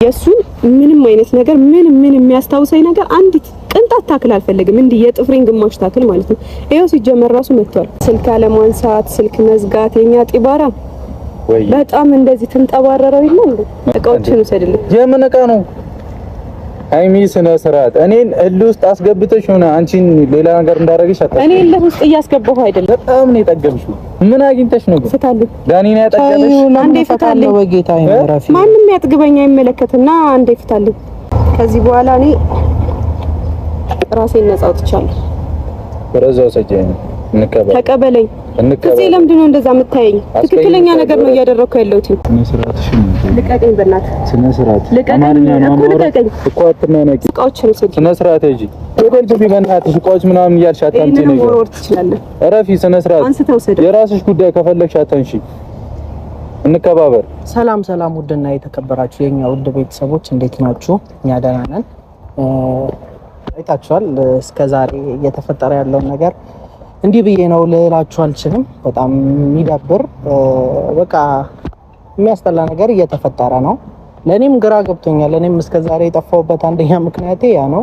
የሱ ምንም አይነት ነገር ምን የሚያስታውሰኝ ነገር አንዲት ቅንጣት ታክል አልፈልግም። እንዲህ የጥፍሬን ግማሽ ታክል ማለት ነው። ይሄው ሲጀመር ራሱ መጥቷል። ስልክ አለማንሳት፣ ስልክ መዝጋት፣ የኛ ጢባራ በጣም እንደዚህ ተንጠባረረው ይላል። እቃዎችን ወሰድልኝ። የምን እቃ ነው? ሃይሚ ስነ ስርዓት እኔን እልህ ውስጥ አስገብተሽ ሆነ አንቺን ሌላ ነገር እንዳደረግሽ አታውቂም። እኔ እልህ ውስጥ እያስገባሁ አይደለም። በጣም ነው የጠገብሽው። ምን አግኝተሽ ነው? ፍታልኝ። ዳኒና ያጠገብሽ አንዴ ፍታልኝ። በጌታ ይመራፊ ማንንም ያጥግበኛ አይመለከትና አንዴ ፍታልኝ። ከዚህ በኋላ እኔ ራሴን ነፃ አውጥቻለሁ። በረዛው ሰጀኝ ተቀበለኝ። ከዚህ ለምንድን ነው እንደዛ የምታየኝ? ትክክለኛ ነገር ነው እያደረኩ ያለሁት። ስነ ስርዓትሽ ነው። ልቀቀኝ በእናትህ። ስነ ስርዓት አማርኛ ነው ልቀቀኝ እኮ አትናነቂ። እቃዎችን ወሰድ። ስነ ስርዓት ሂጂ። ወደልኩ በእናትሽ እቃዎች ምናምን እያልሽ አታንቺ ነው። ወርወር ትችላለህ። እረፊ። ስነ ስርዓት አንስተህ ወሰድ። የራስሽ ጉዳይ ከፈለግሽ አታንሺ። እንከባበር። ሰላም ሰላም። ውድና የተከበራችሁ የኛ ውድ ቤተሰቦች እንዴት ናችሁ? እኛ ደህና ነን። አይታችኋል እስከዛሬ እየተፈጠረ ያለውን ነገር እንዲህ ብዬ ነው ልላችሁ አልችልም። በጣም የሚደብር በቃ የሚያስጠላ ነገር እየተፈጠረ ነው። ለኔም ግራ ገብቶኛል። እኔም እስከዛሬ የጠፋሁበት አንደኛ ምክንያቴ ያ ነው።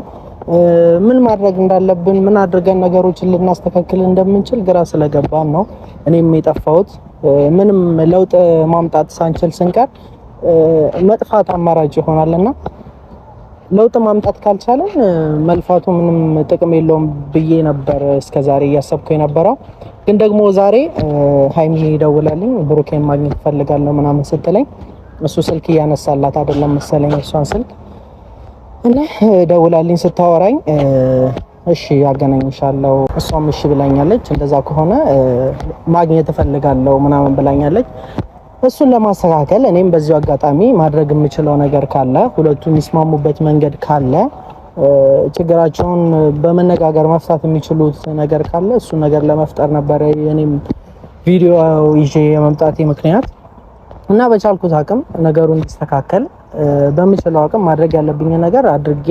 ምን ማድረግ እንዳለብን ምን አድርገን ነገሮችን ልናስተካክል እንደምንችል ግራ ስለገባን ነው እኔም የጠፋሁት። ምንም ለውጥ ማምጣት ሳንችል ስንቀር መጥፋት አማራጭ ይሆናልና ለውጥ ማምጣት ካልቻለን መልፋቱ ምንም ጥቅም የለውም ብዬ ነበር እስከዛሬ እያሰብኩ የነበረው። ግን ደግሞ ዛሬ ሃይሚ ደውላልኝ ብሩኬን ማግኘት ፈልጋለሁ ምናምን ስትለኝ እሱ ስልክ እያነሳላት አይደለም መሰለኝ እሷን ስልክ እና ደውላልኝ ስታወራኝ እሺ ያገናኝሻለሁ እሷም እሺ ብላኛለች። እንደዛ ከሆነ ማግኘት ፈልጋለሁ ምናምን ብላኛለች። እሱን ለማስተካከል እኔም በዚሁ አጋጣሚ ማድረግ የምችለው ነገር ካለ ሁለቱም የሚስማሙበት መንገድ ካለ ችግራቸውን በመነጋገር መፍታት የሚችሉት ነገር ካለ እሱ ነገር ለመፍጠር ነበር እኔም ቪዲዮ ይዤ የመምጣቴ ምክንያት እና በቻልኩት አቅም ነገሩ እንዲስተካከል በምችለው አቅም ማድረግ ያለብኝ ነገር አድርጌ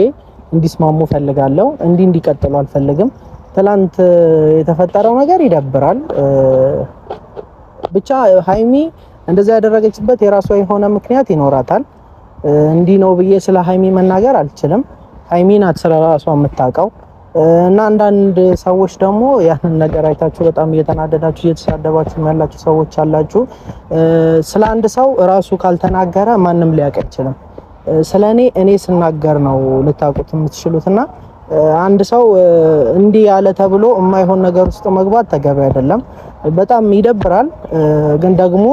እንዲስማሙ ፈልጋለሁ። እንዲቀጥሉ አልፈልግም። ትላንት የተፈጠረው ነገር ይደብራል። ብቻ ሃይሚ እንደዛ ያደረገችበት የራሷ የሆነ ምክንያት ይኖራታል። እንዲህ ነው ብዬ ስለ ሃይሚ መናገር አልችልም። ሃይሚ ናት ስለራሷ የምታውቀው እና አንዳንድ ሰዎች ደግሞ ያንን ነገር አይታችሁ በጣም እየተናደዳችሁ እየተሳደባችሁ ያላችሁ ሰዎች አላችሁ። ስለ አንድ ሰው ራሱ ካልተናገረ ማንም ሊያውቅ አይችልም። ስለኔ እኔ ስናገር ነው ልታውቁት የምትችሉትና አንድ ሰው እንዲህ ያለ ተብሎ የማይሆን ነገር ውስጥ መግባት ተገቢ አይደለም። በጣም ይደብራል። ግን ደግሞ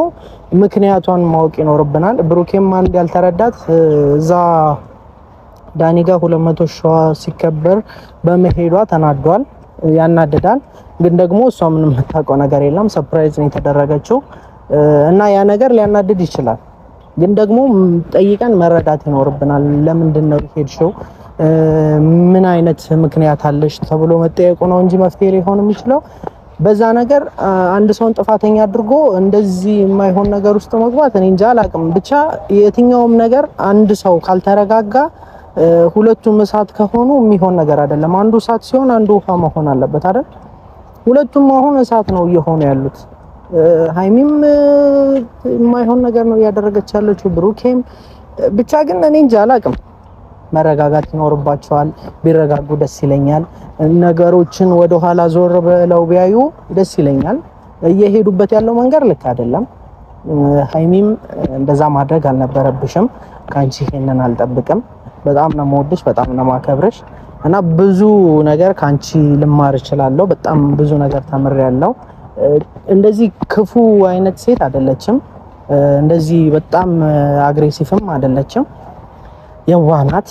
ምክንያቷን ማወቅ ይኖርብናል። ብሩኬም አንድ ያልተረዳት እዛ ዳኒ ጋር 200 ሺህ ሲከበር በመሄዷ ተናዷል። ያናድዳል። ግን ደግሞ እሷ ምንም የምታውቀው ነገር የለም። ሰርፕራይዝ ነው የተደረገችው እና ያ ነገር ሊያናድድ ይችላል። ግን ደግሞ ጠይቀን መረዳት ይኖርብናል። ለምንድን ነው የሄድሽው? ምን አይነት ምክንያት አለሽ ተብሎ መጠየቁ ነው እንጂ መፍትሄ ሊሆን የሚችለው በዛ ነገር አንድ ሰውን ጥፋተኛ አድርጎ እንደዚህ የማይሆን ነገር ውስጥ መግባት እኔ እንጃ አላውቅም። ብቻ የትኛውም ነገር አንድ ሰው ካልተረጋጋ ሁለቱም እሳት ከሆኑ የሚሆን ነገር አይደለም። አንዱ እሳት ሲሆን አንዱ ውሃ መሆን አለበት አይደል? ሁለቱም አሁን እሳት ነው እየሆኑ ያሉት። ሃይሚም የማይሆን ነገር ነው ያደረገች ያለችው፣ ብሩኬም ብቻ ግን እኔ እንጃ አላውቅም። መረጋጋት ይኖርባቸዋል። ቢረጋጉ ደስ ይለኛል። ነገሮችን ወደ ኋላ ዞር ብለው ቢያዩ ደስ ይለኛል። እየሄዱበት ያለው መንገድ ልክ አይደለም። ሃይሚም እንደዛ ማድረግ አልነበረብሽም። ካንቺ ይሄንን አልጠብቅም። በጣም ነው የምወድሽ፣ በጣም ነው የማከብርሽ እና ብዙ ነገር ካንቺ ልማር እችላለሁ። በጣም ብዙ ነገር ተምሬያለሁ። እንደዚህ ክፉ አይነት ሴት አይደለችም። እንደዚህ በጣም አግሬሲቭም አይደለችም። የዋናት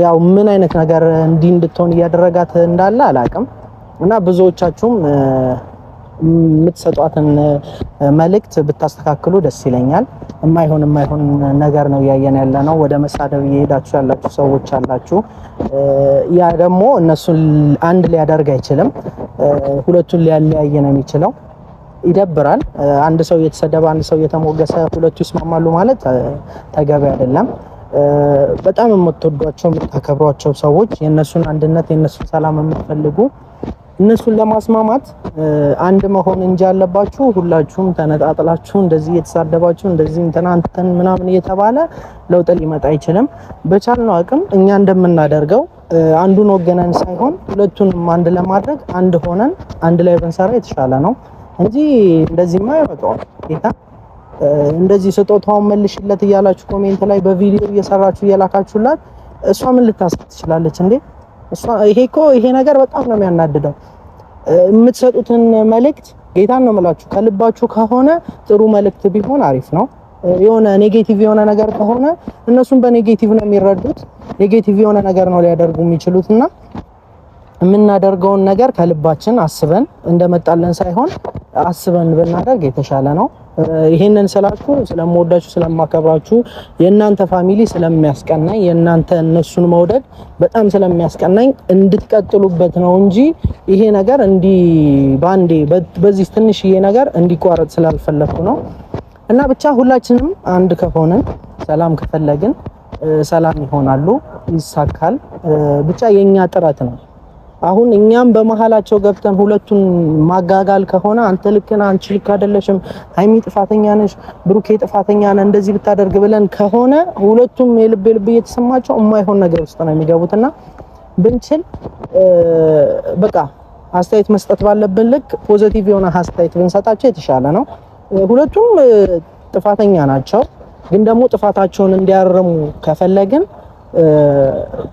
ያው ምን አይነት ነገር እንዲህ እንድትሆን እያደረጋት እንዳለ አላውቅም እና ብዙዎቻችሁም የምትሰጧትን መልእክት ብታስተካክሉ ደስ ይለኛል። የማይሆን ነገር ነው እያየን ያለ ነው። ወደ መሳደብ እየሄዳችሁ ያላችሁ ሰዎች አላችሁ። ያ ደግሞ እነሱን አንድ ሊያደርግ አይችልም። ሁለቱን ሊያለያይ ነው የሚችለው። ይደብራል። አንድ ሰው እየተሰደበ አንድ ሰው እየተሞገሰ ሁለቱ ይስማማሉ ማለት ተገቢ አይደለም። በጣም የምትወዷቸው የምታከብሯቸው ሰዎች የነሱን አንድነት የነሱን ሰላም የምትፈልጉ እነሱን ለማስማማት አንድ መሆን እንጂ ያለባችሁ ሁላችሁም ተነጣጥላችሁ እንደዚህ እየተሳደባችሁ እንደዚህ እንተናንተን ምናምን እየተባለ ለውጥ ሊመጣ አይችልም። በቻልነው አቅም እኛ እንደምናደርገው አንዱን ወገነን ሳይሆን ሁለቱንም አንድ ለማድረግ አንድ ሆነን አንድ ላይ ብንሰራ የተሻለ ነው እንጂ እንደዚህማ አይወጣም። ጌታ እንደዚህ ስጦታውን መልሽለት እያላችሁ ኮሜንት ላይ በቪዲዮ እየሰራችሁ እየላካችሁላት እሷ ምን ልታስብ ትችላለች እንዴ? እሷ ይሄ ነገር በጣም ነው የሚያናድደው። የምትሰጡትን መልእክት ጌታን ነው የምላችሁ ከልባችሁ ከሆነ ጥሩ መልእክት ቢሆን አሪፍ ነው። የሆነ ኔጌቲቭ የሆነ ነገር ከሆነ እነሱም በኔጌቲቭ ነው የሚረዱት። ኔጌቲቭ የሆነ ነገር ነው ሊያደርጉ የሚችሉትና የምናደርገውን ነገር ከልባችን አስበን እንደመጣለን ሳይሆን አስበን ብናደርግ የተሻለ ነው። ይሄንን ስላችሁ ስለምወዳችሁ ስለማከብራችሁ የእናንተ ፋሚሊ ስለሚያስቀናኝ የእናንተ እነሱን መውደድ በጣም ስለሚያስቀናኝ እንድትቀጥሉበት ነው እንጂ ይሄ ነገር እንዲ ባንዴ በዚህ ትንሽዬ ነገር እንዲቋረጥ ስላልፈለኩ ነው። እና ብቻ ሁላችንም አንድ ከሆነን ሰላም ከፈለግን ሰላም ይሆናሉ፣ ይሳካል። ብቻ የኛ ጥረት ነው። አሁን እኛም በመሃላቸው ገብተን ሁለቱን ማጋጋል ከሆነ አንተ ልክ ነህ፣ አንቺ ልክ አይደለሽም፣ ሃይሚ ጥፋተኛ ነሽ፣ ብሩኬ ጥፋተኛ ነህ እንደዚህ ብታደርግ ብለን ከሆነ ሁለቱም የልብ እየተሰማቸው የማይሆን ነገር ውስጥ ነው የሚገቡትና ብንችል በቃ አስተያየት መስጠት ባለብን ልክ ፖዚቲቭ የሆነ አስተያየት ብንሰጣቸው የተሻለ ነው። ሁለቱም ጥፋተኛ ናቸው፣ ግን ደግሞ ጥፋታቸውን እንዲያርሙ ከፈለግን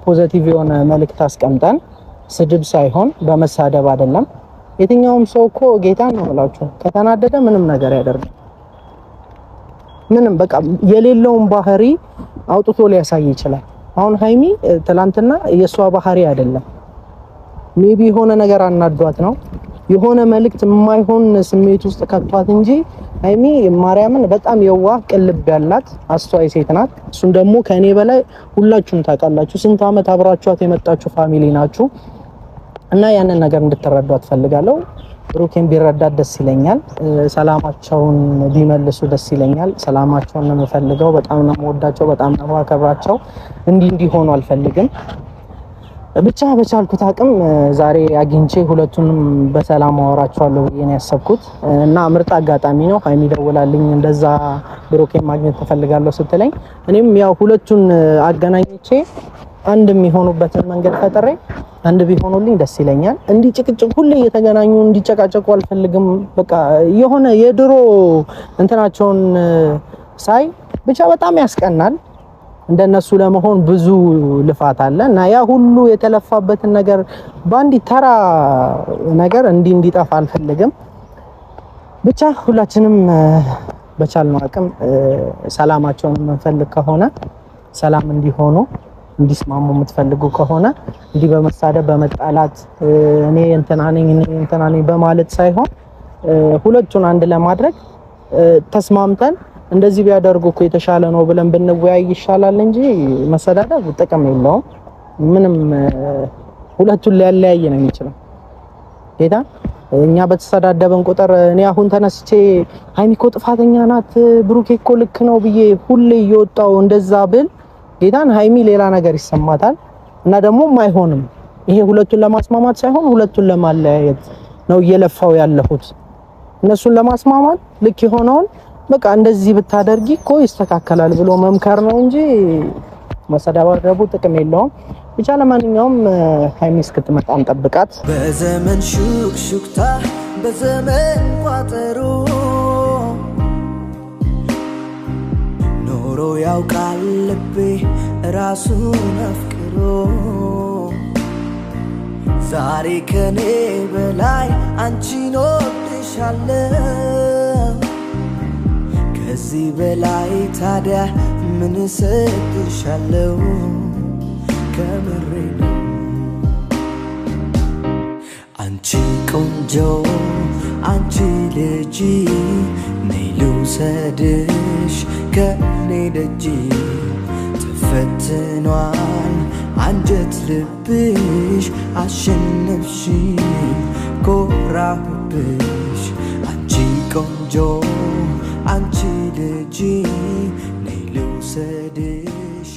ፖዚቲቭ የሆነ መልእክት አስቀምጠን ስድብ ሳይሆን በመሳደብ አይደለም። የትኛውም ሰው እኮ ጌታን ነው ብላችሁ ከተናደደ ምንም ነገር ያደርጋል። ምንም በቃ የሌለውን ባህሪ አውጥቶ ሊያሳይ ይችላል። አሁን ሃይሚ ትላንትና የሷ ባህሪ አይደለም ሜቢ የሆነ ነገር አናዷት ነው የሆነ መልእክት የማይሆን ስሜት ውስጥ ከቷት እንጂ ሃይሚ ማርያምን በጣም የዋህ ቅልብ ያላት አስተዋይ ሴት ናት። እሱን ደግሞ ከኔ በላይ ሁላችሁም ታውቃላችሁ። ስንት አመት አብራችኋት የመጣችሁ ፋሚሊ ናችሁ እና ያንን ነገር እንድትረዷት ፈልጋለሁ። ብሩኬን ቢረዳት ደስ ይለኛል። ሰላማቸውን ቢመልሱ ደስ ይለኛል። ሰላማቸውን ነው የምፈልገው። በጣም ነው የምወዳቸው፣ በጣም ነው የማከብራቸው። እንዲሆኑ አልፈልግም። ብቻ በቻልኩት አቅም ዛሬ አግኝቼ ሁለቱንም በሰላም አወራቸዋለሁ ብዬ ነው ያሰብኩት እና ምርጥ አጋጣሚ ነው። ሃይሚ ደውላልኝ እንደዛ ብሩኬን ማግኘት ተፈልጋለሁ ስትለኝ እኔም ያው ሁለቱን አገናኝቼ አንድ የሚሆኑበትን መንገድ ፈጥሬ አንድ ቢሆኑልኝ ደስ ይለኛል። እንዲ ጭቅጭቅ ሁሌ እየተገናኙ እንዲጨቃጨቁ አልፈልግም። በቃ የሆነ የድሮ እንትናቸውን ሳይ ብቻ በጣም ያስቀናል። እንደነሱ ለመሆን ብዙ ልፋት አለ እና ያ ሁሉ የተለፋበትን ነገር ባንዲ ተራ ነገር እንዲጠፋ አልፈልግም። ብቻ ሁላችንም በቻልነው አቅም ሰላማቸውን የምንፈልግ ከሆነ ሰላም እንዲሆኑ እንዲስማሙ የምትፈልጉ ከሆነ እንዲህ በመሳደብ በመጣላት እኔ እንትና ነኝ በማለት ሳይሆን ሁለቱን አንድ ለማድረግ ተስማምተን እንደዚህ ቢያደርጉ እኮ የተሻለ ነው ብለን ብንወያይ ይሻላል እንጂ መሰዳደብ ጥቅም የለውም። ምንም ሁለቱን ሊያለያይ ነው የሚችለው። ጌታ እኛ በተሰዳደበን ቁጥር እኔ አሁን ተነስቼ ሃይሚ እኮ ጥፋተኛ ናት ብሩኬ እኮ ልክ ነው ብዬ ሁሌ እየወጣው እንደዛ ብል ጌታን ሃይሚ ሌላ ነገር ይሰማታል እና ደግሞም አይሆንም። ይሄ ሁለቱን ለማስማማት ሳይሆን ሁለቱን ለማለያየት ነው እየለፋው ያለሁት። እነሱን ለማስማማት ልክ የሆነውን በቃ እንደዚህ ብታደርጊ እኮ ይስተካከላል ብሎ መምከር ነው እንጂ መሰዳደቡ ጥቅም የለውም። ብቻ ለማንኛውም ሃይሚ እስክትመጣ እንጠብቃት። በዘመን ሹክሹክታ በዘመን ቋጠሮ ኖሮ ያውቃል ልቤ ራሱን አፍቅሮ ዛሬ ከኔ በላይ አንቺን ወድሻለሁ ከዚህ በላይ ታዲያ ምን እሰጥሻለሁ ከምሬ ነው አንቺ ቆንጆ አንቺ ልጅ ነይ ልውሰድሽ ከኔ ደጅ ተፈትኗል አንጀት ልብሽ አሸነፍሽ ኮራሁብሽ አንቺ ቆንጆ አንቺ ልጅ ነይ ልውሰድሽ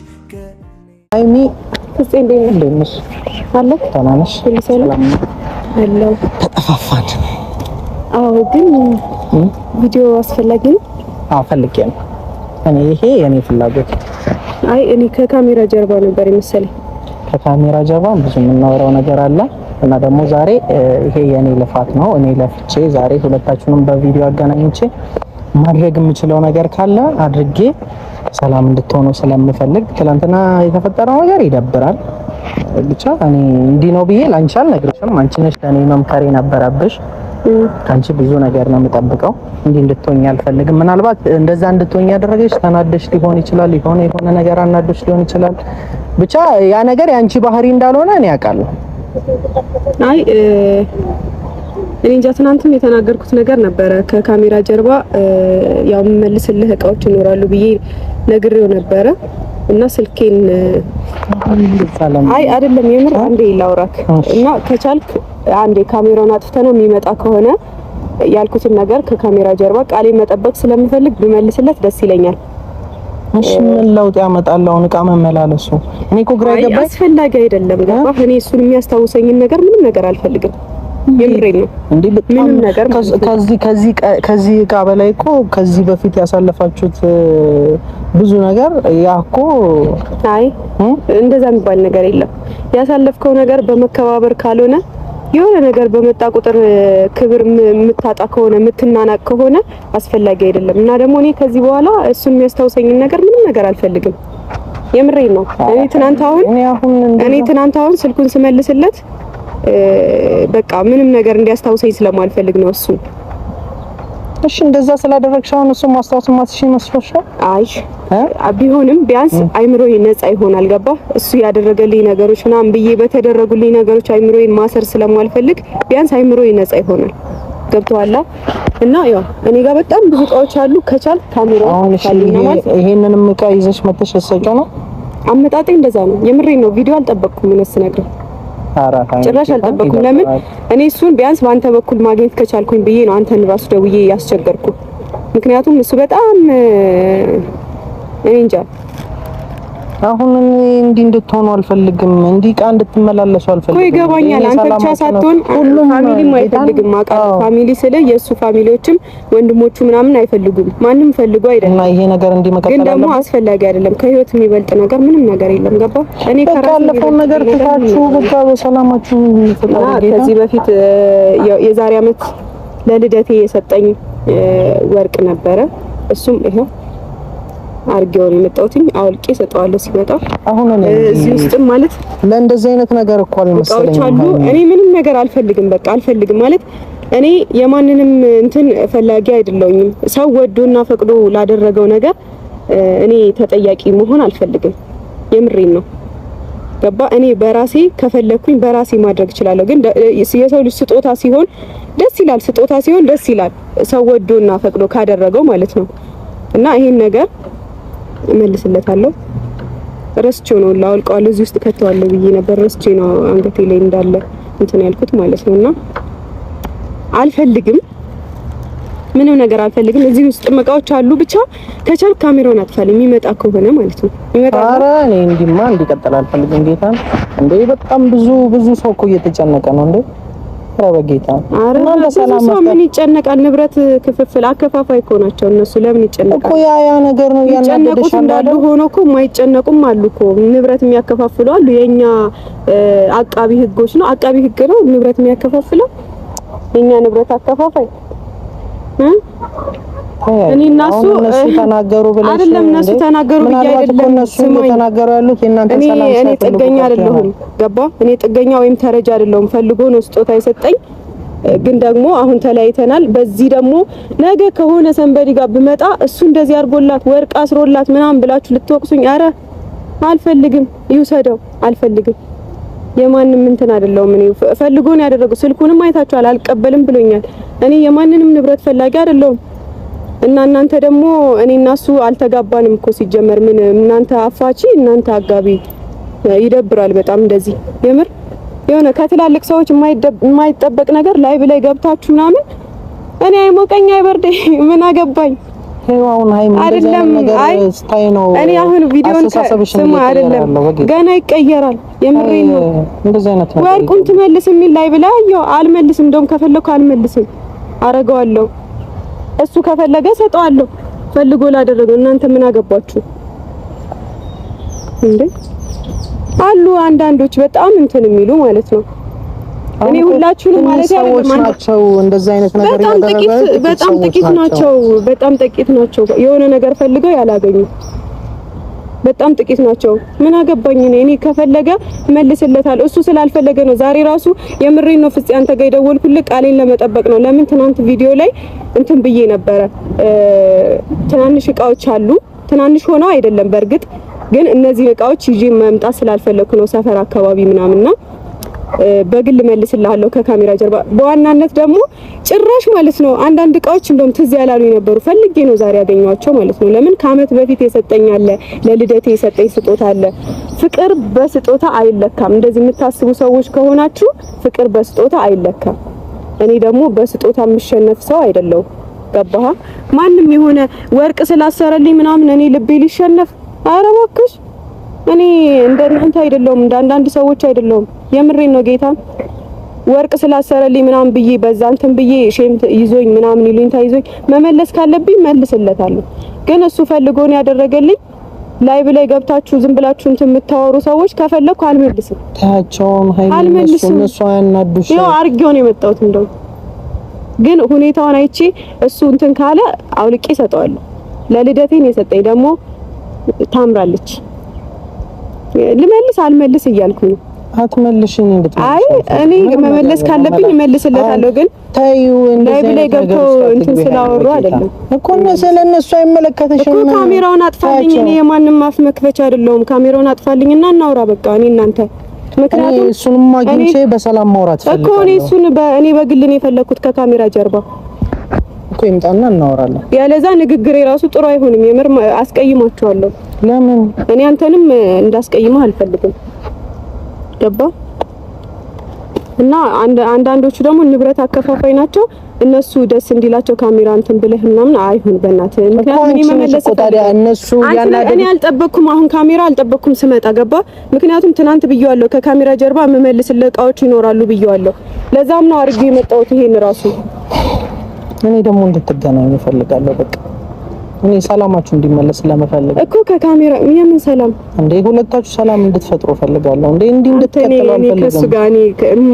ሃይሚ እንዴት ነሽ? አለክ ተናነሽ ሰላም አለው ተጠፋፋን። አዎ ግን ቪዲዮ አስፈላጊ ነው። አዎ ፈልጌ ነው እኔ ይሄ የኔ ፍላጎት። አይ እኔ ከካሜራ ጀርባ ነበር የመሰለኝ። ከካሜራ ጀርባ ብዙ የምናወራው ነገር አለ እና ደግሞ ዛሬ ይሄ የኔ ልፋት ነው። እኔ ለፍቼ ዛሬ ሁለታችሁንም በቪዲዮ አገናኝቼ ማድረግ የምችለው ነገር ካለ አድርጌ ሰላም እንድትሆኑ ስለምፈልግ። ትናንትና የተፈጠረው ነገር ይደብራል። ብቻ እኔ እንዲህ ነው ብዬ ላንቺ አልነግርሽም። አንቺ ነሽ ለኔ መምከር የነበረብሽ። ካንቺ ብዙ ነገር ነው የምጠብቀው። እንዲህ እንድትሆኝ አልፈልግም። ምናልባት እንደዛ እንድትሆኝ ያደረገሽ ተናደሽ ሊሆን ይችላል፣ የሆነ ነገር አናዶሽ ሊሆን ይችላል። ብቻ ያ ነገር ያንቺ ባህሪ እንዳልሆነ እኔ አውቃለሁ። አይ እኔ እንጃ ትናንትም የተናገርኩት ነገር ነበረ። ከካሜራ ጀርባ ያው መልስልህ እቃዎች ይኖራሉ ብዬ ነግሬው ነበረ እና ስልኬን አይ አይደለም የምር አንዴ ላውራክ እና ከቻልክ አንዴ ካሜራውን አጥፍተህ ነው የሚመጣ ከሆነ ያልኩትን ነገር ከካሜራ ጀርባ ቃሌ መጠበቅ ስለምፈልግ ብመልስለት ደስ ይለኛል። እሺ ምን ለውጥ ያመጣል? አሁን እቃ መመላለሱ እኔ እኮ ግራ ገባኝ። አስፈላጊ አይደለም ገባህ? እኔ እሱን የሚያስታውሰኝን ነገር ምንም ነገር አልፈልግም። የምሬን ነው እንዴ? ምንም ነገር ከዚህ እቃ በላይ እኮ ከዚህ በፊት ያሳለፋችሁት ብዙ ነገር ያኮ አይ እንደዛ የሚባል ነገር የለም። ያሳለፍከው ነገር በመከባበር ካልሆነ የሆነ ነገር በመጣ ቁጥር ክብር የምታጣ ከሆነ የምትናናቅ ከሆነ አስፈላጊ አይደለም። እና ደግሞ እኔ ከዚህ በኋላ እሱን የሚያስታውሰኝን ነገር ምንም ነገር አልፈልግም። የምሬን ነው። እኔ ትናንት አሁን ስልኩን ስመልስለት በቃ ምንም ነገር እንዲያስታውሰኝ ስለማልፈልግ ነው እሱ። እሺ እንደዛ ስላደረግሽ አሁን እሱ ማስታወስ ማትሽ መስሎሻል? አይ ቢሆንም ቢያንስ አይምሮዬ ነፃ ይሆናል። ገባ? እሱ ያደረገልኝ ነገሮች ምናምን ብዬ በተደረጉልኝ ነገሮች አይምሮዬን ማሰር ስለማልፈልግ ቢያንስ አይምሮዬ ነፃ ይሆናል። ገብቶሃል? እና ያው እኔ ጋር በጣም ብዙ እቃዎች አሉ። ከቻል ካሜራው ይሄንንም እቃ ይዘሽ መተሽ ሰጨው ነው አመጣጤ። እንደዛ ነው። የምሬን ነው። ቪዲዮ አልጠበቅኩም እነሱ ነገር ጭራሽ አልጠበቅኩም። ለምን እኔ እሱን ቢያንስ በአንተ በኩል ማግኘት ከቻልኩኝ ብዬ ነው አንተን ራሱ ደውዬ ያስቸገርኩ። ምክንያቱም እሱ በጣም እኔ እንጃ አሁን እንዲህ እንድትሆኑ አልፈልግም። እንዲህ ቃ እንድትመላለሱ አልፈልግም። ቆይ ይገባኛል። አንተ ብቻ ሳትሆን ሁሉም ፋሚሊም አይፈልግም። አውቃለሁ። ፋሚሊ ስለ የሱ ፋሚሊዎችም ወንድሞቹ ምናምን አይፈልጉም። ማንም ፈልጎ አይደለም። እና ይሄ ነገር እንዲህ መከተል ግን ደግሞ አስፈላጊ አይደለም። ከህይወት የሚበልጥ ነገር ምንም ነገር የለም። ገባ? እኔ ካለፈው ነገር ትታችሁ በቃ በሰላማችሁ ተጣጣ። ከዚህ በፊት የዛሬ አመት ለልደቴ የሰጠኝ ወርቅ ነበረ። እሱም ይሄ አርጌው ነው የመጣሁትኝ። አውልቄ ሰጠዋለሁ ሲመጣ። አሁን እዚህ ውስጥም ማለት ለእንደዚህ አይነት ነገር እኮ አልመሰለኝም። እኔ ምንም ነገር አልፈልግም። በቃ አልፈልግም ማለት እኔ የማንንም እንትን ፈላጊ አይደለሁኝም። ሰው ወዶና ፈቅዶ ላደረገው ነገር እኔ ተጠያቂ መሆን አልፈልግም። የምሬን ነው። ገባ? እኔ በራሴ ከፈለኩኝ በራሴ ማድረግ እችላለሁ። ግን የሰው ልጅ ስጦታ ሲሆን ደስ ይላል። ስጦታ ሲሆን ደስ ይላል። ሰው ወዶና ፈቅዶ ካደረገው ማለት ነው። እና ይሄን ነገር እመልስለታለሁ። ረስቼው ነው ላውልቀዋለሁ እዚህ ውስጥ ከተዋለሁ ብዬ ነበር። ረስቼ ነው አንገቴ ላይ እንዳለ እንትን ያልኩት ማለት ነውና አልፈልግም። ምንም ነገር አልፈልግም። እዚህ ውስጥ እቃዎች አሉ። ብቻ ከቻል ካሜራውን አጥፋልኝ የሚመጣ ከሆነ ማለት ነው። ይመጣል። ኧረ እኔ እንዲማ እንዲቀጥል አልፈልግም። ጌታ እንዴ በጣም ብዙ ሰው እኮ እየተጨነቀ ነው እንዴ። በጌታ እና ለሰላም ምን ይጨነቃል? ንብረት ክፍፍል አከፋፋይ እኮ ናቸው እነሱ። ለምን ይጨነቃል እኮ ያ ነገር ነው ያናደደሽ እንዳሉ ሆኖ እኮ የማይጨነቁም አሉ እኮ። ንብረት የሚያከፋፍሉ አሉ። የኛ አቃቢ ህጎች ነው። አቃቢ ህግ ነው ንብረት የሚያከፋፍለው። የኛ ንብረት አከፋፋይ እኔ እናሱ ተናገሩ ብለሽ አይደለም። እነሱ ተናገሩ ብዬ አይደለም እነሱ ተናገሩ ያሉት የእናንተ ሰላም እኔ ጥገኛ አይደለሁም። ገባ? እኔ ጥገኛ ወይም ተረጃ አይደለሁም። ፈልጎ ነው ስጦታ የሰጠኝ። ግን ደግሞ አሁን ተለያይተናል። በዚህ ደግሞ ነገ ከሆነ ሰንበዲ ጋር ብመጣ እሱ እንደዚህ አድርጎላት ወርቅ አስሮላት ምናምን ብላችሁ ልትወቅሱኝ፣ አረ አልፈልግም። ይውሰደው። አልፈልግም። የማንንም እንትን አይደለሁም። እኔ ፈልጎ ነው ያደረገው። ስልኩንም አይታችኋል። አልቀበልም ብሎኛል። እኔ የማንንም ንብረት ፈላጊ አይደለሁም። እና እናንተ ደግሞ እኔ እና እሱ አልተጋባንም እኮ ሲጀመር። ምን እናንተ አፋቺ፣ እናንተ አጋቢ። ይደብራል በጣም እንደዚህ። የምር የሆነ ከትላልቅ ሰዎች የማይጠበቅ ነገር ላይ ብላይ ገብታችሁ ምናምን። እኔ አይሞቀኝ አይበርደኝ ምን አገባኝ። ሄዋውን ሃይሚ አይደለም አይ ስታይ ነው እኔ አሁን ቪዲዮን ከስሙ አይደለም ገና ይቀየራል የምሬን ነው እንደዚህ አይነት ነገር ወርቁን ትመልስ የሚል ላይ ብላየው አልመልስም እንደውም ከፈለኩ አልመልስም አረጋዋለሁ እሱ ከፈለገ ሰጠዋለሁ ፈልጎ ላደረገው እናንተ ምን አገባችሁ እንዴ አሉ አንዳንዶች በጣም እንትን የሚሉ ማለት ነው እኔ ሁላችሁንም ማለት ናቸው እንደዚህ አይነት ነገር ያደረጋሉ በጣም ጥቂት ናቸው የሆነ ነገር ፈልገው ያላገኙ በጣም ጥቂት ናቸው ምን አገባኝ እኔ ከፈለገ መልስለታል እሱ ስላልፈለገ ነው ዛሬ ራሱ የምሬን ነው ፍፄ አንተ ጋር ደወልኩልህ ቃሌን ለመጠበቅ ነው ለምን ትናንት ቪዲዮ ላይ እንትን ብዬ ነበረ ትናንሽ እቃዎች አሉ ትናንሽ ሆነው አይደለም በርግጥ ግን እነዚህ እቃዎች ይዤ መምጣት ስላልፈለኩ ነው ሰፈር አካባቢ ምናምንና በግል መልስልሃለሁ ከካሜራ ጀርባ በዋናነት ደግሞ ጭራሽ ማለት ነው አንዳንድ እቃዎች እንደውም ትዝ ያላሉ የነበሩ ፈልጌ ነው ዛሬ ያገኘኋቸው ማለት ነው ለምን ከአመት በፊት የሰጠኝ አለ ለልደቴ የሰጠኝ ስጦታ አለ ፍቅር በስጦታ አይለካም እንደዚህ የምታስቡ ሰዎች ከሆናችሁ ፍቅር በስጦታ አይለካም እኔ ደግሞ በስጦታ የምሸነፍ ሰው አይደለሁ ገባህ ማንም የሆነ ወርቅ ስላሰረልኝ ምናምን እኔ ልቤ ሊሸነፍ ኧረ እባክሽ እኔ እንደናንተ አይደለሁም እንዳንዳንድ ሰዎች አይደለሁም የምሬን ነው ጌታ ወርቅ ስላሰረልኝ ምናምን ብዬ በዛ እንትን ብዬ ሼም ይዞኝ ምናምን ይሉኝ ታይዞኝ መመለስ ካለብኝ መልስለታለሁ ግን እሱ ፈልጎን ያደረገልኝ ላይቭ ላይ ገብታችሁ ዝም ብላችሁ እንትን የምታወሩ ሰዎች ከፈለኩ አልመልስም ታያቸውን ሃይሚ እሱ ያናዱሽ ያው አርጌው ነው የመጣሁት እንደው ግን ሁኔታውን አይቼ እሱ እንትን ካለ አውልቄ ሰጠዋለሁ ለልደቴን የሰጠኝ ደግሞ ታምራለች ልመልስ አልመልስ እያልኩኝ አትመልሽኝ እንድትመልሽ አይ እኔ መመለስ ካለብኝ እመልስለታለሁ ግን ታዩ ላይ ብላይ ገብቶ እንትን ስላወሩ አይደለም እኮ ነው ስለነሱ አይመለከተሽም እኮ ካሜራውን አጥፋልኝ እኔ የማንም አፍ መክፈቻ አይደለሁም ካሜራውን አጥፋልኝና እናውራ በቃ እኔ እናንተ ምክንያቱም እሱንም አግኝቼ በሰላም ማውራት ፈልጋለሁ እኮ እኔ እሱን እኔ በግል ነው የፈለኩት ከካሜራ ጀርባ እኮ ይምጣና እናወራለን ያለዛ ንግግሬ ራሱ ጥሩ አይሆንም የምር አስቀይማቸዋለሁ ለምን እኔ አንተንም እንዳስቀይምህ አልፈልግም ገባ እና አንዳንዶቹ ደግሞ ንብረት አከፋፋይ ናቸው እነሱ ደስ እንዲላቸው ካሜራ እንትን ብለህ ምናምን አይሁን በእናትህ ምክንያቱም እኔ መመለስ ታዲያ እነሱ ያናደኝ እኔ አልጠበቅኩም አሁን ካሜራ አልጠበቅኩም ስመጣ ገባ ምክንያቱም ትናንት ብየዋለሁ ከካሜራ ጀርባ መመለስልህ እቃዎች ይኖራሉ ብየዋለሁ ለዛም ነው አርጌ የመጣሁት ይሄን ራሱ እኔ ደግሞ እንድትገናኙ እፈልጋለሁ በቃ እኔ ሰላማችሁ እንዲመለስ ለመፈለግ እኮ ከካሜራ የምን ሰላም እንዴ ሁለታችሁ ሰላም እንድትፈጥሩ እፈልጋለሁ እንዴ እንድትቀጥሉ አልፈልግም ከሱ ጋር እኔ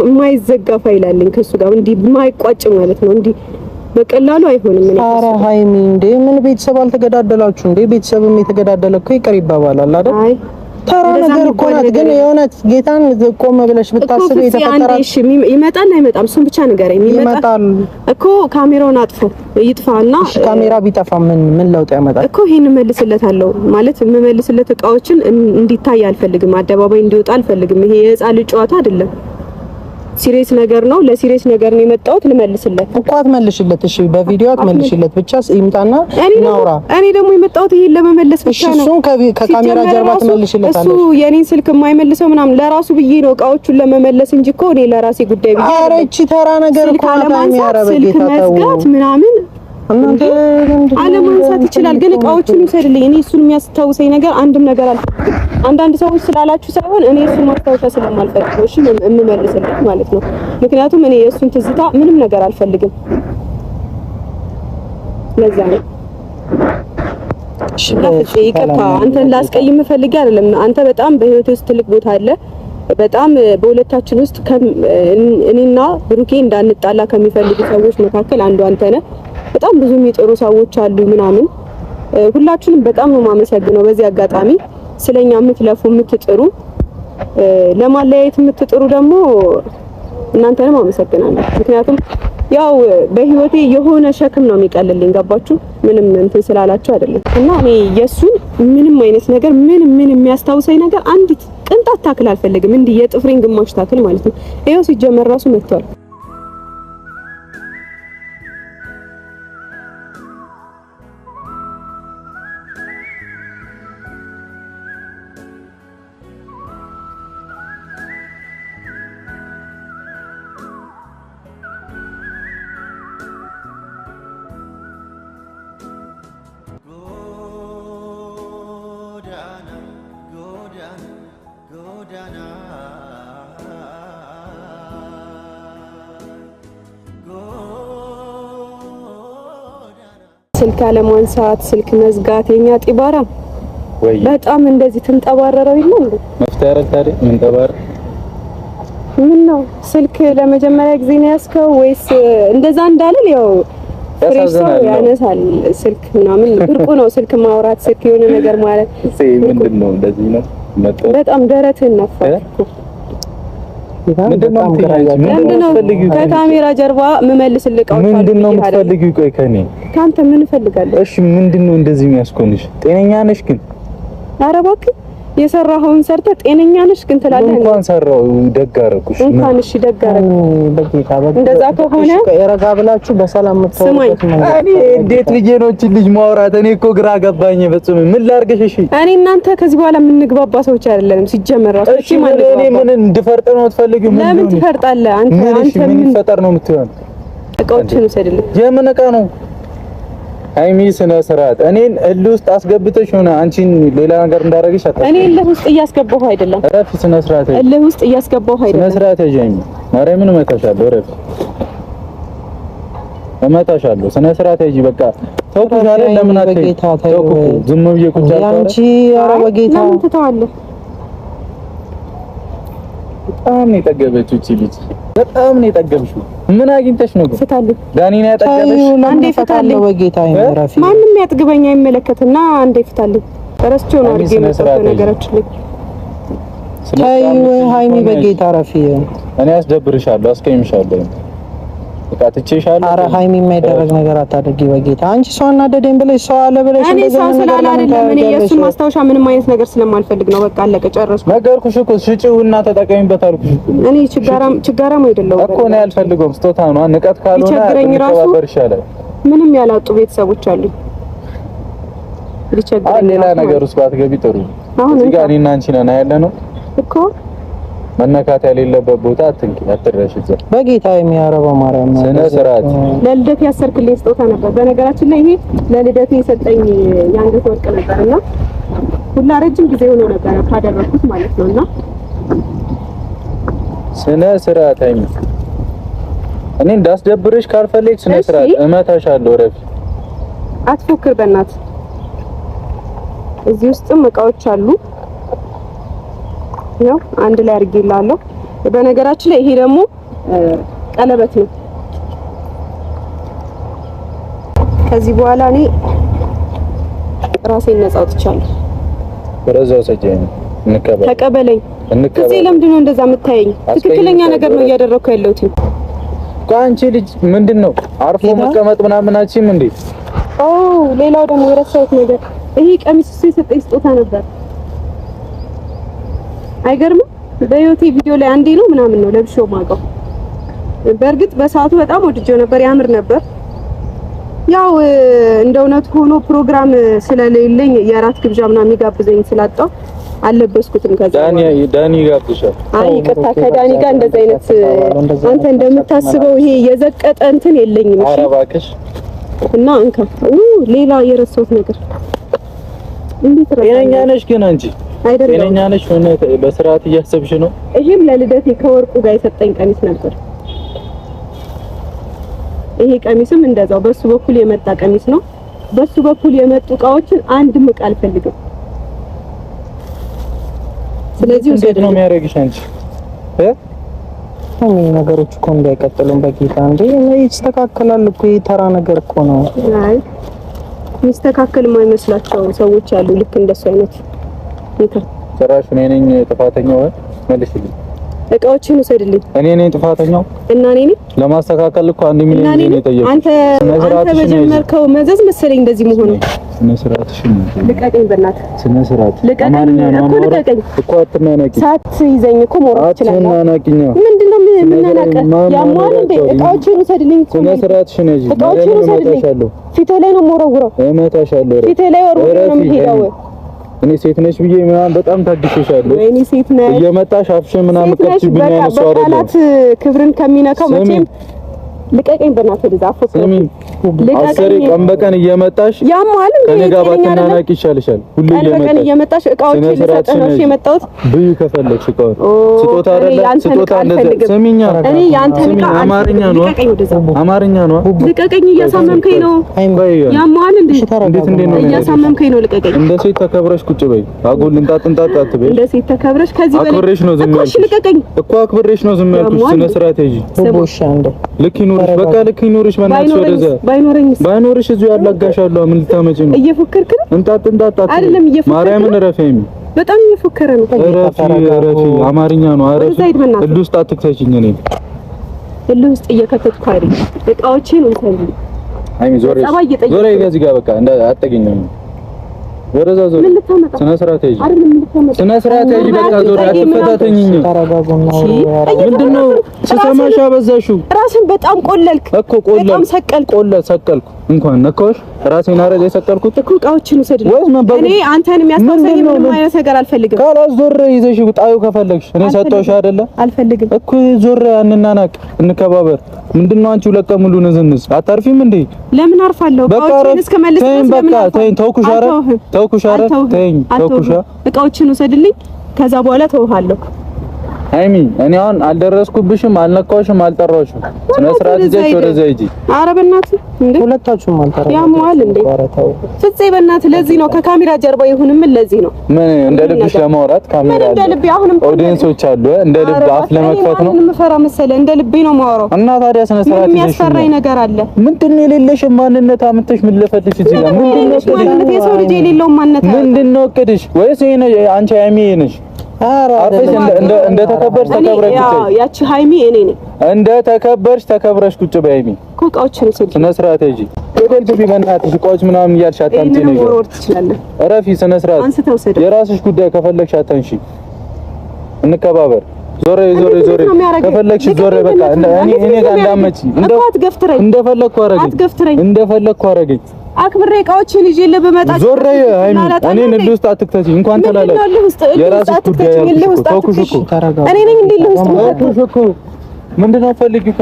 የማይዘጋ ፋይል አለኝ ከሱ ጋር እንዴ የማይቋጭ ማለት ነው እንዴ በቀላሉ አይሆንም እኔ ኧረ ሃይሚ እንዴ ምን ቤተሰብ አልተገዳደላችሁ እንዴ ቤተሰብም የተገዳደለ እኮ ይቅር ይባባላል አይደል አይ ተራ ነገር እኮ ናት ግን የእውነት ጌታን ቆም ብለሽ ብታስብ የተፈጠረ እሺ ይመጣል አይመጣም እሱን ብቻ ንገረኝ ይመጣል እኮ ካሜራውን አጥፎ ይጥፋና እሺ ካሜራ ቢጠፋ ምን ለውጥ ያመጣል እኮ ይሄን መልስለታለሁ ማለት የምመልስለት እቃዎችን እንዲታይ አልፈልግም አደባባይ እንዲወጣ አልፈልግም ይሄ የህፃን ልጅ ጨዋታ አይደለም ሲሪየስ ነገር ነው ለሲሪየስ ነገር ነው የመጣሁት ልመልስለት እኮ አትመልሽለት እሺ በቪዲዮ አትመልሽለት ብቻ ይምጣና እናውራ እኔ ደግሞ የመጣሁት ይሄን ለመመለስ ብቻ ነው እሱን ከካሜራ ጀርባ ትመልሽለታለሽ እሱ የኔን ስልክ የማይመልሰው ምናምን ለራሱ ብዬ ነው እቃዎቹን ለመመለስ እንጂ እኮ እኔ ለራሴ ጉዳይ ብዬ ኧረ እቺ ተራ ነገር እኮ ነው ስልክ መዝጋት ምናምን አለማንሳት ይችላል ግን እቃዎቹን ይሰድልኝ እኔ እሱን የሚያስታውሰኝ ነገር አንድም ነገር አልፈልግም አንዳንድ ሰዎች ስላላችሁ ሳይሆን እኔ እሱን ማስታወሻ ስለማልፈልግ ነው እሺ የምመልስለት ማለት ነው ምክንያቱም እኔ የእሱን ትዝታ ምንም ነገር አልፈልግም ለዛ ነው እሺ ይቅርታ አንተን ላስቀይም ፈልጌ አይደለም አንተ በጣም በህይወቴ ውስጥ ትልቅ ቦታ አለ በጣም በሁለታችን ውስጥ እኔና ብሩኬ እንዳንጣላ ከሚፈልጉ ሰዎች መካከል አንዱ አንተ ነህ በጣም ብዙ የሚጥሩ ሰዎች አሉ ምናምን ሁላችንም በጣም ነው ማመሰግነው በዚህ አጋጣሚ ስለኛ የምትለፉ የምትጥሩ ለማለያየት የምትጥሩ ደግሞ እናንተንም አመሰግናለሁ ምክንያቱም ያው በህይወቴ የሆነ ሸክም ነው የሚቀልልኝ ገባችሁ ምንም እንትን ስላላችሁ አይደለም እና እኔ የሱን ምንም አይነት ነገር ምን የሚያስታውሰኝ ነገር አንዲት ቅንጣት ታክል አልፈልግም እንዲህ የጥፍሬን ግማሽ ታክል ማለት ነው ይሄው ሲጀመር ራሱ መጥቷል ስልክ አለማንሳት፣ ስልክ መዝጋት የኛ ጢባራ ወይ በጣም እንደዚህ ትንጠባረረው ይሉ እንዴ? መፍትሄ አይደል ታዲያ? ምን ተባረ? ምን ነው ስልክ ለመጀመሪያ ጊዜ ነው ያስከው ወይስ እንደዛ እንዳልል ያው ፍሬሽ ያነሳል ስልክ ምናምን ብርቁ ነው ስልክ ማውራት፣ ስልክ የሆነ ነገር ማለት ምንድነው? እንደዚህ ነው በጣም ደረትን ነፋኩ። ምንድነው ከካሜራ ጀርባ መመልስልህ ቃው ምንድነው የምትፈልጊው? ቆይ ከኔ ካንተ ምን እፈልጋለሁ? እሺ ምንድነው እንደዚህ የሚያስኮንሽ? ጤነኛ ነሽ ግን? ኧረ እባክህ የሰራኸውን ሰርተ ጤነኛ ነሽ ግን ትላለህ። እንኳን ሰራው ደግ አደረኩሽ። እንኳን እሺ ደግ አደረኩ። በጌታ እንደዛ ከሆነ ረጋ ብላችሁ በሰላም የምትወሩበት መንገድ እኔ እንዴት ልጄ ነው እቺ ልጅ ማውራት? እኔ እኮ ግራ ገባኝ በጽም ምን ላድርግሽ? እሺ እኔ እናንተ ከዚህ በኋላ የምንግባባ ሰዎች አይደለንም ሲጀመር ራሱ። እሺ እኔ ምን እንድፈርጥ ነው የምትፈልጊው? ለምን ትፈርጣለህ አንተ? ምን ይፈጠር ነው የምትሆን? እቃዎችን ውሰድልኝ። የምን እቃ ነው? ሃይሚ ስነ ስርዓት እኔን እልህ ውስጥ አስገብተሽ ሆነ አንቺን ሌላ ነገር እንዳደረግሽ አታውቂም። እኔ እልህ ውስጥ እያስገባሁ አይደለም። ረፊ ስነ ስርዓት እልህ ውስጥ እያስገባሁ አይደለም። ስነ ስርዓት ያጀኝ ማርያምን እመታሻለሁ። ረፊ እመታሻለሁ። ስነ ስርዓት ያጂ በቃ ተውኩሽ አይደል? ለምን አትሄጂ? ተውኩ ዝም ብዬ ቁጭ አልኩ። አንቺ ኧረ በጌታ ለምን ትተዋለህ? በጣም ነው የጠገበችው እቺ ልጅ። በጣም ነው የጠገብሽው። ምን አግኝተሽ ነው ግን? ፍታልኝ። ዳኒ ነው ያጠገበሽ? አንዴ ፍታልኝ። በጌታ ይመራፊ ማንም ያጥግበኝ አይመለከትና አንዴ ፍታልኝ። ረስቼው ነው አድርጌ ነው ነገራችን ላይ ታዩ። ሃይሚ በጌታ ረፊ እኔ አስደብርሻለሁ፣ አስቀይምሻለሁ፣ በቃ ትቼሻለሁ። ኧረ ሃይሚ የማይደረግ ነገር አታድርጊ በጌታ። አንቺ ሰው አናደደኝ ብለሽ ሰው አለ ብለሽ እኔ ሰው ስላለ አይደለም። እኔ የእሱን ማስታወሻ ምንም አይነት ነገር ስለማልፈልግ ነው። በቃ አለቀ፣ ጨረስኩ። ነገርኩሽ እኮ ሽጪውና ተጠቀሚበት አልኩሽ እኮ። እኔ ችጋራም አይደለም እኮ ነው ያልፈልገውም። ስጦታ ነው። ንቀት ካልሆነ ተባበር ይሻላል። ምንም ያላጡ ቤተሰቦች አሉ። ሊቸግረኝ ሌላ ነገር ውስጥ ባትገቢ ጥሩ። እዚህ ጋር እኔና አንቺ ነን ያለነው እኮ። መነካት የሌለበት ቦታ አትንኪ፣ አትረሽ። እዛ በጌታ የሚያረባ ማርያም ነው። ስነ ስርዓት ለልደት ያሰርክልኝ ስጦታ ነበር። በነገራችን ላይ ይሄ ለልደት የሰጠኝ የአንገት ወርቅ ነበርና ሁላ ረጅም ጊዜ ሆኖ ነበር ካደረኩት ማለት ነውና ስነ ስርዓት አይኝ እኔ እንዳስደብርሽ ካልፈለግሽ ስነ ስርዓት እመታሻለሁ። ረፊ አትፎክር በእናትህ። እዚህ ውስጥም እቃዎች አሉ። ያው አንድ ላይ አድርጌላለሁ። በነገራችን ላይ ይሄ ደግሞ ቀለበት ነው። ከዚህ በኋላ እኔ ራሴን ነፃ አውጥቻለሁ። በረዛው ሰጀኝ ተቀበለኝ። እዚህ ለምንድን ነው እንደዛ የምታየኝ? ትክክለኛ ነገር ነው እያደረኩ ያለሁት። አንቺ ልጅ ምንድነው አርፎ መቀመጥ ምናምን አቺም እንዴ? ኦ ሌላው ደግሞ የረሳሁት ነገር ይሄ ቀሚስ እሱ የሰጠኝ ስጦታ ነበር። አይገርምም? በዩቲ ቪዲዮ ላይ አንዴ ነው ምናምን ነው ለብሼው ማውቀው። በእርግጥ በሰዓቱ በጣም ወድጄው ነበር፣ ያምር ነበር። ያው እንደ እውነት ሆኖ ፕሮግራም ስለሌለኝ የራት ግብዣ ምናምን የሚጋብዘኝ ስላጣው አልለበስኩትም። ከዛ ዳኒ ጋብሻል። አይ ይቅርታ፣ ከዳኒ ጋር እንደዛ አይነት አንተ እንደምታስበው ይሄ የዘቀጠ እንትን የለኝም። እሺ ኧረ እባክሽ። እና እንካ ሌላ የረሳሁት ነገር እንዴት ረሳህ? ጤነኛ ነሽ ግን አንቺ? አይደለም ጤነኛ ነሽ? ሆነ በስርዓት እያሰብሽ ነው? ይሄም ለልደቴ ከወርቁ ጋር የሰጠኝ ቀሚስ ነበር። ይሄ ቀሚስም እንደዛው በሱ በኩል የመጣ ቀሚስ ነው። በሱ በኩል የመጡ እቃዎችን አንድም እቃ አልፈልግም። ስለዚህ እንዴት ነው የሚያደርግሽ አንቺ? ነገሮች እኮ እንዳይቀጥሉም በጌታ እንዴ ይስተካከላል እኮ ተራ ነገር እኮ ነው። አይ ሚስተካከል የማይመስላቸው ሰዎች አሉ። ልክ እንደሱ አይነት ጭራሽ እኔ ነኝ ጥፋተኛው? መልሽልኝ። እቃዎችን ውሰድልኝ። እኔ ነኝ ጥፋተኛው? እና እኔ ነኝ ለማስተካከል እኮ 1 ሚሊዮን ነው የጠየቁት። አንተ በጀመርከው መዘዝ መሰለኝ እንደዚህ መሆኑ። ስነ ስርዓትሽ ነው። ልቀቀኝ በእናትህ። ስነ ስርዓት ልቀቀኝ እኮ ልቀቀኝ እኮ አትናናቂ። ሳትይዘኝ እኮ መውራት ይችላል። አትናናቂኝ። ምንድነው የምናናቀ? ያሟል እንዴ? እቃዎችን ውሰድልኝ። ስነ ስርዓትሽ ነው እንጂ እቃዎችን ውሰድልኝ። ፊትህ ላይ ነው የምወረውረው። እመታሻለሁ። ፊትህ ላይ ወርውረው ነው የምሄደው። እኔ ሴት ነሽ ብዬ ምናምን በጣም ታግሼሻለሁ። እኔ ሴት ነኝ እየመጣሽ አፍሽን ምናምን ከፍችብኝ አይነት ሰው አይደለም። በቃላት ክብርን ከሚነካው መቼም ልቀቀኝ በእናትህ። ልዛ አፈቀኝ። አሰሪ ቀን በቀን እየመጣሽ ያማል ከኔ ጋር ባትናናቂ ይሻልሻል። ሁሉ እየመጣሽ እቃዎችን ልሰጥህ ነው የመጣሁት። ብይ ከፈለግሽ እቃውን ስጦታ አይደለ ስጦታ እንደዚህ ስሚኛ። እኔ ያንተን እቃ አማርኛ ነው ልቀቀኝ። እያሳመምከኝ ነው። ያማል እንዴት ነው እያሳመምከኝ ነው። ልቀቀኝ። እንደ ሴት ተከብረሽ ቁጭ በይ። አጉል እንጣጥ አትበይ። እንደ ሴት ተከብረሽ ከዚህ በላይ አክብሬሽ ነው ዝም ያልኩሽ። ልቀቀኝ እኮ አክብሬሽ ነው ዝም ያልኩሽ። ስነ ስርዓት ይጂ ቦሻ እንደ ልክ ይኑርሽ፣ በቃ ልክ ይኑርሽ። በእናትሽ ወደዛ ባይኖርሽ እዚሁ ያላጋሻለሁ። ምን ልታመጪ ነው? እየፎከርክ ነው። እንጣጥ አይደለም እየፎከርክ ማርያምን ረፈኝ። በጣም እየፎከረ ነው። ረፊ አማርኛ ነው። አረፍ እልህ ውስጥ አትክተችኝ። እኔ እልህ ውስጥ እየከተትኩ አይደል? እቃዎችን እንሰል አይሚ ዞር ከዚህ ጋር በቃ አትገኘኝ። ወረዛ ዞር ስነ ስርዓት ይጂ ስነ ስርዓት ይጂ። በቃ ዞር አትፈታተኝኝ። ምንድነው ስሰማሽ አበዛሽው። ራስን በጣም ቆለልክ እኮ በጣም ሰቀልኩ። እንኳን ነካሽ ራሴን አረጋ የሰቀልኩት እኮ። እቃዎችን ውሰድ። እኔ አንተን የሚያስታውሰኝ ምንም አይነት ነገር አልፈልግም። ካላስ ዞር ይዘሽ ጣዩ ከፈለግሽ እኔ ሰጠውሽ አይደለ? አልፈልግም እኮ ዞር አንናናቅ፣ እንከባበር። ምንድነው አንቺ ሁለት ቀን ሙሉ ንዝንዝ አታርፊም እንዴ? ለምን አርፋለሁ? እቃዎችን እስከመልስ ድረስ ለምን አርፋለሁ? ተውኩሽ አይደል? ተይኝ። እቃዎችን ውሰድልኝ፣ ከዛ በኋላ ተውሃለሁ። ሃይሚ እኔ አሁን አልደረስኩብሽም፣ አልነካውሽም፣ አልጠራውሽም። ስነ ስርዓት ይዘሽ ወደዛ ሂጂ። ኧረ በእናትህ እንዴ ሁለታችሁም አልጠራውም። ያሟል እንዴ ፍፄ፣ በእናትህ ለዚህ ነው ከካሜራ ጀርባ ይሁንም። ለዚህ ነው ምን እንደ ልብሽ ለማውራት ካሜራ እንደ ልብ አሁንም ኦዲየንሶች አሉ። እንደ ልብ አፍ ለመክፈት ነው የምፈራ መሰለህ? እንደ ልቤ ነው የማወራው። እና ታዲያ ስነ ስርዓት ይዘሽ የሚያስፈራኝ ነገር አለ። ምንድነው የሌለሽ ማንነት አምጥተሽ ምን ልፈልሽ እዚህ ጋር? ምንድነው ማንነት? የሰው ልጅ የሌለው ማንነት ምንድነው? እቅድሽ ወይስ ይሄ አንቺ ሃይሚ ነሽ? እንደ ተከበርሽ ተከብረሽ ቁጭ። ያቺ ሃይሚ እኔ ነኝ። እንደ ተከበርሽ ተከብረሽ ቁጭ በይ። ሃይሚ እቃዎችን ስነ ስርዓት ይጂ። ሆቴል ግቢ በእናትሽ እቃዎች ምናምን እያልሽ አታምጪ ነገር። እረፊ። ስነ ስርዓት የራስሽ ጉዳይ። ከፈለግሽ አታንሺ። እንከባበር። ዞር ከፈለግሽ ዞር። በቃ እኔ ጋር እንዳመጪ እንደፈለግኩ አረገኝ። አክብሬ እቃዎችን ይዤ ልብመጣ ዞር። ሃይሚ እኔን እልህ ውስጥ አትክተቺኝ። እንኳን ተላለች የራስሽ ጉዳይ። ተውኩሽ እኮ እኔ ነኝ እንዴ እልህ ውስጥ ተውኩሽ እኮ። ምንድነው የምትፈልጊው?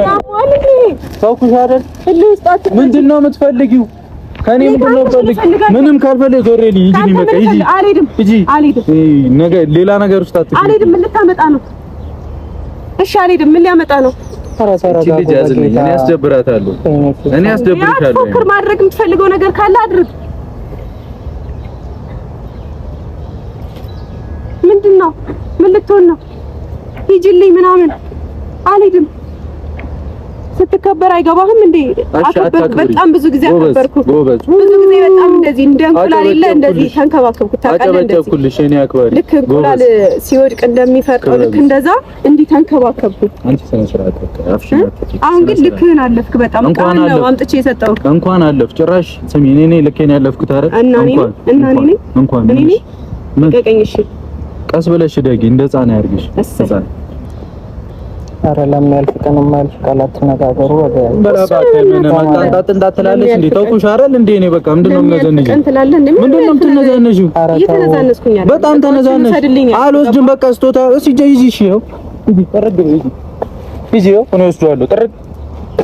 ተውኩሽ አይደል? እልህ ውስጥ አትክተቺኝ። ምንድነው የምትፈልጊው ከኔ? ምንድነው የምትፈልጊው? ምንም ካልፈለግሽ ዞር። ሂጂ በቃ ሂጂ። አልሄድም። ነገ ሌላ ነገር ውስጥ አትክተቺኝ። አልሄድም። ምን ልታመጣ ነው? እሺ አልሄድም። ምን ሊያመጣ ነው? ልጅ ያዝልኝ። እኔ አስደብራታለሁ። እኔ አስደብርሻለሁ። ፎክር ማድረግ የምትፈልገው ነገር ካለ አድርግ። ምንድነው? ምን ልትሆን ነው? ሂጂልኝ ምናምን። አልሄድም። ስትከበር አይገባህም እንዴ? አከበርኩ። በጣም ብዙ ጊዜ አከበርኩ። ብዙ ጊዜ በጣም እንደዚህ እንደ እንቁላል የለ እንደዚህ ተንከባከብኩ። ታውቃለህ? እኔ አክባሪ ልክ እንቁላል ሲወድቅ እንደሚፈርጠው ልክ እንደዛ እንዲህ ተንከባከብኩ። አንቺ ስነ ስርዓት አፍሽን። አሁን ግን ልክህን አለፍክ። በጣም ቃል ነው አምጥቼ የሰጠው። እንኳን አለፍ ጭራሽ። ስሚ እኔ ልኬን ያለፍኩት አይደል? እንኳን ልቀቀኝ። እሺ ቀስ ብለሽ ደጊ። እንደ ህፃን ያርግሽ። ህፃን ኧረ ለማያልፍ ቀን የማያልፍ ቃላት ተነጋገሩ። ወደ በላባከ ምን ማጣጣት እንዳትላለሽ እንዴ? ተውኩሽ አይደል እንዴ? እኔ በቃ ምንድነው የምነዘንሽ? ምንድነው የምትነዘንሽው? በጣም ተነዛነሽ። አልወስድም በቃ ስጦታ እስኪ ሂጂ። እሺ ይኸው ጥርግ ሂጂ። ይኸው እኔ ወስደዋለሁ። ጥርግ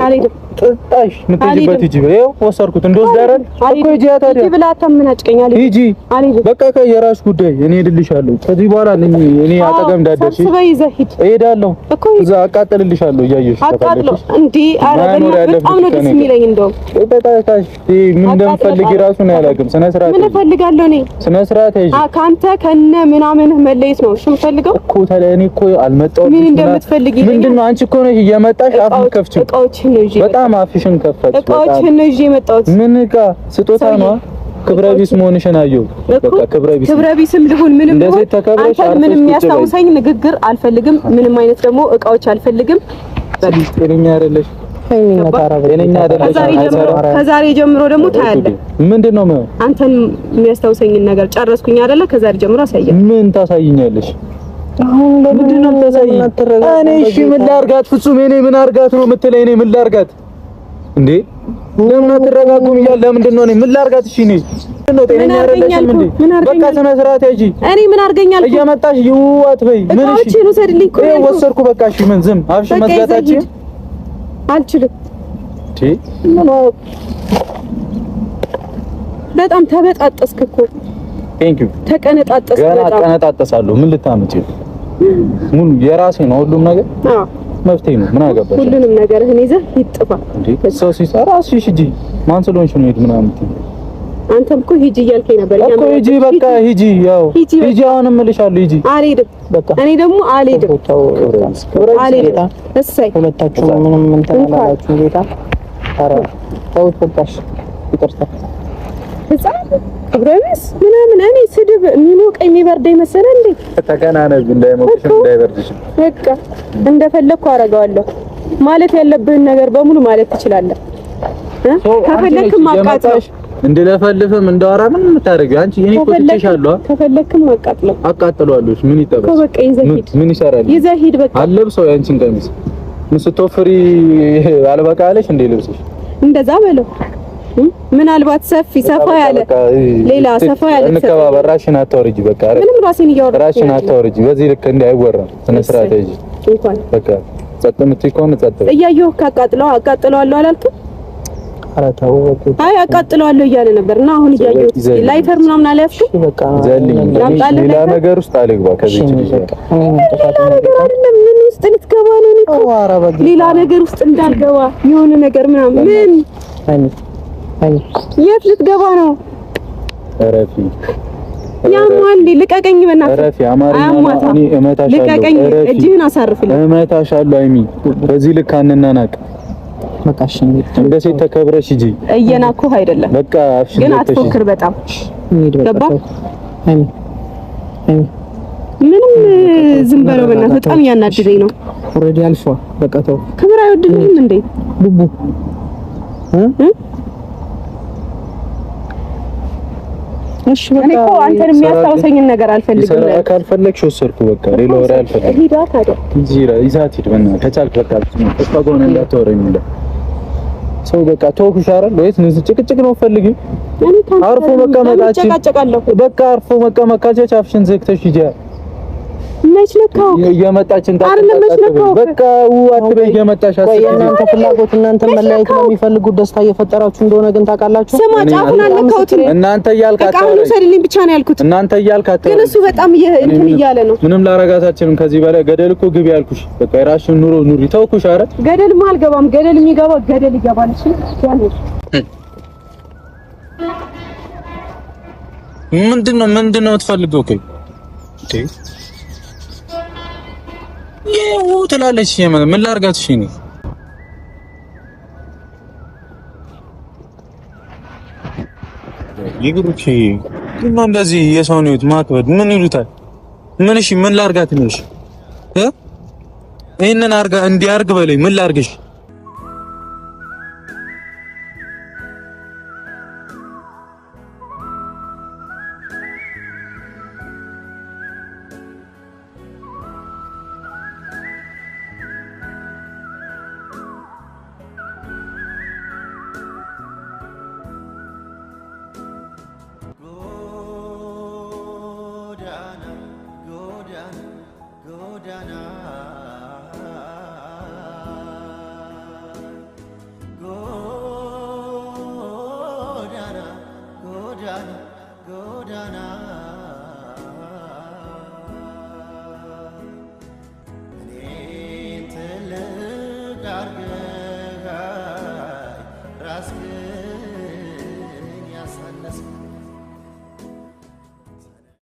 አልሄድም። ጥጣሽ ምትይበት ሂጂ። ይኸው ወሰርኩት። እንደወስድ አይደል እኮ ሂጂ። ታዲያ ሂጂ ብላ አታምናጭቀኛል። ሂጂ በቃ ከየራስሽ ጉዳይ። እኔ እሄድልሻለሁ። ከዚህ በኋላ እኔ አጠገብ እንዳትደርሺ እሄዳለሁ። እዛ አቃጥልልሻለሁ። እያየሽ ተፈልግሽ እንዴ? አረ በጣም ነው ደስ የሚለኝ። እንደው በጣታሽ ምን እንደምፈልግ ራሱ ነው ያላቅም። ስነ ስርዓት ምን እፈልጋለሁ እኔ? ስነ ስርዓት ሂጂ። ካንተ ከነ ምናምን መለየት ነው እሺ የምፈልገው እኮ። ታዲያ እኔ እኮ አልመጣሁም። ምን እንደምትፈልጊ ምንድነው? አንቺ እኮ ነሽ እየመጣሽ አፍን ከፍቺው። እቃዎችን ነው ይዤ በጣም አፍሽን ከፈትሽ። እቃዎችን ነው ይዤ የመጣሁት። ምን እቃ? ስጦታ ነው። ክብረ ቢስ መሆንሽን አየሁ። በቃ ክብረ ቢስም ልሁን ምንም ልሁን አንተ ምንም የሚያስታውሰኝ ንግግር አልፈልግም። ምንም አይነት ደግሞ እቃዎች አልፈልግም። ጤነኛ አይደለሽ። ከዛሬ ጀምሮ ደግሞ ታያለህ። ምንድነው ነው አንተን የሚያስታውሰኝን ነገር ጨረስኩኝ አይደለ? ከዛሬ ጀምሮ አሳየኝ። ምን ታሳይኛለሽ? አሁን ምንድነው ታሳይኝ? እኔ እሺ ምን ላርጋት? ፍጹም እኔ ምን አርጋት ነው የምትለኝ? እኔ ምን ላርጋት እንዴ? ለምን አትረጋጉም? ይላል ለምንድን ነው? እኔ ምን ላርጋት? እሺ እኔ ነው ጤነኛ አይደለሽም እንዴ? በቃ ስነ ስርዓት ያጂ። እኔ ምን አርገኛል? እየመጣሽ ይዋት በይ። ምን እሺ እሺ ነው ሰድልኝ እኮ ወሰርኩ። በቃ እሺ ምን ዝም አፍሽ መዝጋታችን አልችልም። በጣም ተበጣጠስክ እኮ ቴንክ ዩ ተቀነጣጠስክ ገና ቀነጣጠሳለሁ ምን ልታመጪ ሙሉ የራሴ ነው ሁሉም ነገር መፍትሄ ነው ምን አገባሽ ሁሉንም ነገርህን ይዘህ ይጥፋ ሰው ሲሰራ እሺ ማን ስለሆንሽ ነው ሄድ ምናምን አንተም እኮ ሂጂ እያልከኝ ነበር እኮ ሂጂ በቃ ሂጂ ያው ሂጂ አሁንም እልሻለሁ ሂጂ አልሄድም በቃ እኔ ደግሞ አልሄድም እሰይ ሁለታችሁ ምንም እንትን አላላችሁ ጌታ ኧረ ተውት በቃሽ ይቅርታ ህፃን ክብረንስ ምናምን እኔ ስድብ የሚሞቀኝ የሚበርደኝ መሰለህ እንዴ ተከናነብ እንዳይሞቅሽ እንዳይበርድሽ በቃ እንደፈለኩ አደርጋለሁ ማለት ያለብህን ነገር በሙሉ ማለት ትችላለህ ከፈለክም ማቃጠል እንደለፈልፍም እንዳወራ ምን የምታደርጊው አንቺ እኔ እኮ ትችሻለሁ ከፈለክም አቃጥለዋለሁ ምን ይጠበስ በቃ ምን ይሰራል ይዘህ ሂድ በቃ አለብሰው ያንቺን ቀሚስ ስትወፍሪ አልበቃለሽ እንደ ልብስሽ እንደዛ በለው ምናልባት ሰፋ ያለ ሌላ ሰፋ ያለ እንከባበር ራስሽን አታወርጂ በቃ ምንም ራሴን እያወራሁ ራስሽን አታወርጂ በዚህ ልክ እንዳይወራ ስነ ስርዓት ይጂ እንኳን በቃ ጸጥ የምትይ ከሆነ ጸጥ እያየሁ አቃጥለዋለሁ አላልክም ኧረ ተው አይ አቃጥለዋለሁ እያለ ነበርና አሁን እያየሁ ላይተር ምናምን አልያዝኩም በቃ ዘልኝ ሌላ ነገር ውስጥ አልገባ ከዚህ ልጅ ምን ውስጥ ልትገባ ነው እኮ ሌላ ነገር ውስጥ እንዳልገባ የሆነ ነገር ምናምን ምን የት ልትገባ ነው ረፊ ያማል ልቀቀኝ በእናትህ ረፊ አማርኛ እኔ እመታሻለሁ ልቀቀኝ እጅህን አሳርፍልኝ እመታሻለሁ አይሚ በዚህ ልክ አንናናቅ በቃ እሺ እንደ ሴት ተከብረሽ ሂጂ እየናኩህ አይደለም በቃ አፍሽን ግን አትፎክር በጣም ገባ አይሚ ምንም ዝም በለው በእናትህ በጣም እያናደደኝ ነው ኦሬዲ አልፏ በቃ ተው ክብር አይወድልህም እንዴ ቡቡ እሺ በቃ እኮ አንተን የሚያስታውሰኝን ነገር አልፈልግም ይሰራ ካልፈለግሽ ወሰድኩ በቃ ሌላ ወሬ አልፈልግም ሂዳ ታዲያ ይዛት ሂድ በእናትህ ከቻልክ በቃ እሷ ጎን እንዳትወረኝ እንደ ሰው በቃ ተውኩሽ አይደል ወይስ ጭቅጭቅ ነው ፈልጊ አርፎ መቀመጣችን በቃ አርፎ መቀመጣችን አፍሽን ዘግተሽ ሂጂ መች ነካው እየመጣችን በቃ አትበይ እየመጣሽ እናንተ ፍላጎት እናንተ መለያየት ነው የሚፈልጉት ደስታ እየፈጠራችሁ እንደሆነ ግን ታውቃላችሁ ስማ ጫፉን አልነካሁትም እናንተ እያልካችሁ አሁን ሰድልኝ ብቻ ነው ያልኩት እናንተ እያልካችሁ ግን እሱ በጣም እንትን እያለ ነው ምንም ላረጋታችንም ከዚህ በላይ ገደል እኮ ግቢ ያልኩሽ በቃ የራስሽን ኑሮ ኑሪ ተውኩሽ አረ ገደልማ አልገባም ገደል የሚገባው ገደል ይገባል እሺ ምንድነው የምትፈልገው ከይ ይሄው ትላለች ምን ላርጋት እሺ ነው ይግሩቺ ግን እንደዚህ የሰው ነው ማክበድ ምን ይሉታል ምን እሺ ምን ላርጋት ነው እሺ ይሄንን አርጋ እንዲያርግ በለኝ ምን ላርግሽ Godana